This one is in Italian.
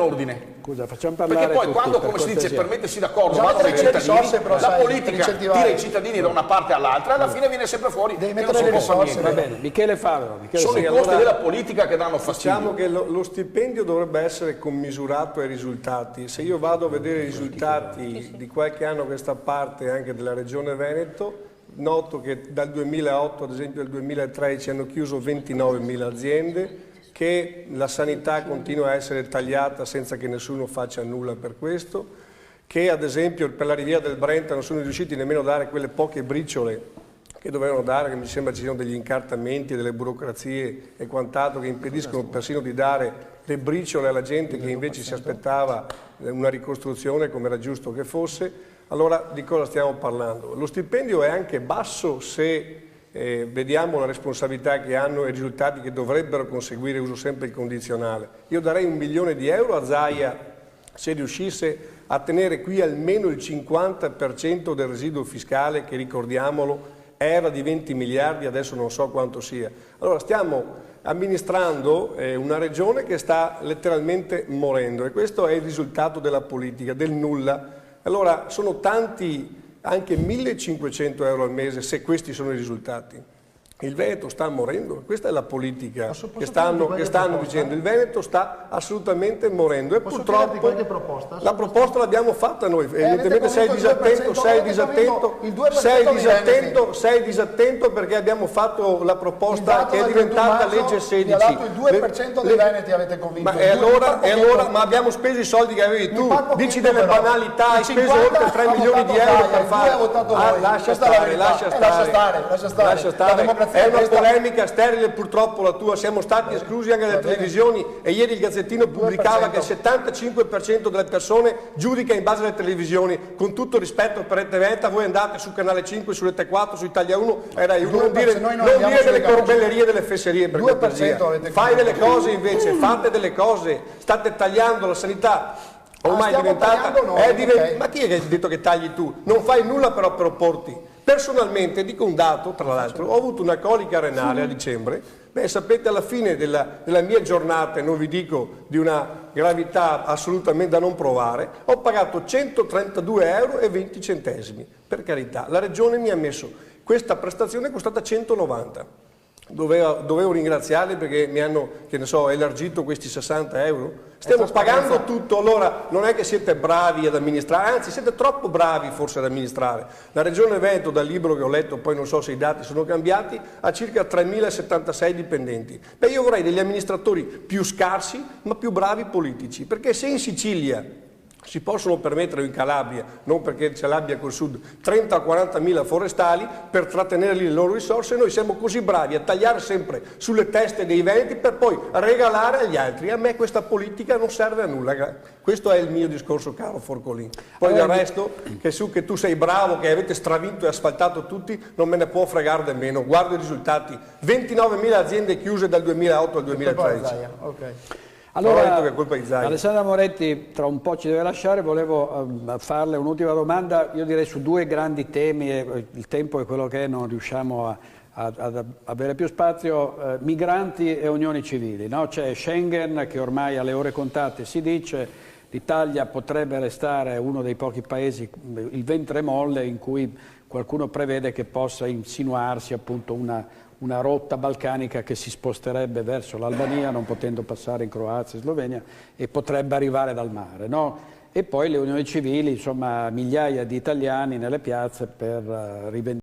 un ordine. Scusa, facciamo parlare Perché poi tutti, quando, per come si dice, cortesia. per mettersi d'accordo Bisogna vanno i avere le cittadini, risorse, però, la sai, politica per incentivare. tira i cittadini da una parte all'altra e alla fine viene sempre fuori Devi che non mettere si le può fare risorse, niente. Va bene, Michele Favero. Sono i costi della politica che danno fastidio. Diciamo che lo stipendio dovrebbe essere commisurato ai risultati. Se io vado a vedere i risultati di qualche anno a questa parte anche della Regione Veneto, noto che dal 2008 ad esempio al 2013 hanno chiuso 29.000 aziende, che la sanità continua a essere tagliata senza che nessuno faccia nulla per questo, che ad esempio per la Riviera del Brenta non sono riusciti nemmeno a dare quelle poche briciole che dovevano dare, che mi sembra ci siano degli incartamenti, delle burocrazie e quant'altro che impediscono persino di dare le briciole alla gente che invece si aspettava una ricostruzione come era giusto che fosse. Allora di cosa stiamo parlando? Lo stipendio è anche basso se vediamo la responsabilità che hanno e i risultati che dovrebbero conseguire, uso sempre il condizionale. Io darei 1 milione di euro a Zaia se riuscisse a tenere qui almeno il 50% del residuo fiscale che, ricordiamolo, era di 20 miliardi, adesso non so quanto sia. Allora stiamo amministrando una regione che sta letteralmente morendo e questo è il risultato della politica, del nulla. Allora sono tanti, anche 1.500 euro al mese, se questi sono i risultati. Il Veneto sta morendo, questa è la politica che stanno dicendo, il Veneto sta assolutamente morendo e purtroppo la proposta l'abbiamo fatta noi, evidentemente sei disattento perché abbiamo fatto la proposta che è diventata legge 16. Ha dato il 2% dei veneti avete convinto. Ma abbiamo speso i soldi che avevi tu, dici delle banalità, hai speso oltre 3 milioni di euro per fare. Lascia stare. È una polemica sterile purtroppo la tua, siamo stati esclusi anche dalle televisioni e ieri il Gazzettino pubblicava che il 75% delle persone giudica in base alle televisioni. Con tutto rispetto per Rete Veneta, voi andate su Canale 5, su Rete 4, su Italia 1 e Rai 1, non dire delle corbellerie, delle fesserie, per cortesia. Fai delle cose invece, fate delle cose, state tagliando la sanità. Ormai è diventata... Ma chi è che ha detto che tagli tu? Non fai nulla però per opporti. Personalmente, dico un dato, tra l'altro, ho avuto una colica renale a dicembre. Beh, sapete, alla fine della mia giornata, non vi dico di una gravità assolutamente da non provare, ho pagato 132,20 euro. Per carità, la Regione mi ha messo questa prestazione, è costata 190. Dovevo ringraziarli perché mi hanno, che ne so, elargito questi 60 euro. Stiamo pagando tutto, allora non è che siete bravi ad amministrare, anzi siete troppo bravi forse ad amministrare. La Regione Veneto, dal libro che ho letto, poi non so se i dati sono cambiati, ha circa 3.076 dipendenti. Beh, io vorrei degli amministratori più scarsi ma più bravi politici, perché se in Sicilia si possono permettere, in Calabria, non perché ce l'abbia col sud, 30 o 40.000 forestali per trattenerli le loro risorse, noi siamo così bravi a tagliare sempre sulle teste dei veneti per poi regalare agli altri. A me questa politica non serve a nulla. Questo è il mio discorso, caro Forcolin. Poi del resto, che tu sei bravo, che avete stravinto e asfaltato tutti, non me ne può fregare nemmeno. Guardo i risultati, 29.000 aziende chiuse dal 2008 al 2013. Allora, Alessandra Moretti tra un po' ci deve lasciare, volevo farle un'ultima domanda, io direi su due grandi temi, il tempo è quello che è, non riusciamo ad avere più spazio, migranti e unioni civili, no? C'è Schengen che ormai alle ore contate si dice, l'Italia potrebbe restare uno dei pochi paesi, il ventre molle, in cui qualcuno prevede che possa insinuarsi appunto una rotta balcanica che si sposterebbe verso l'Albania, non potendo passare in Croazia e Slovenia, e potrebbe arrivare dal mare, no? E poi le unioni civili, insomma, migliaia di italiani nelle piazze per rivendicare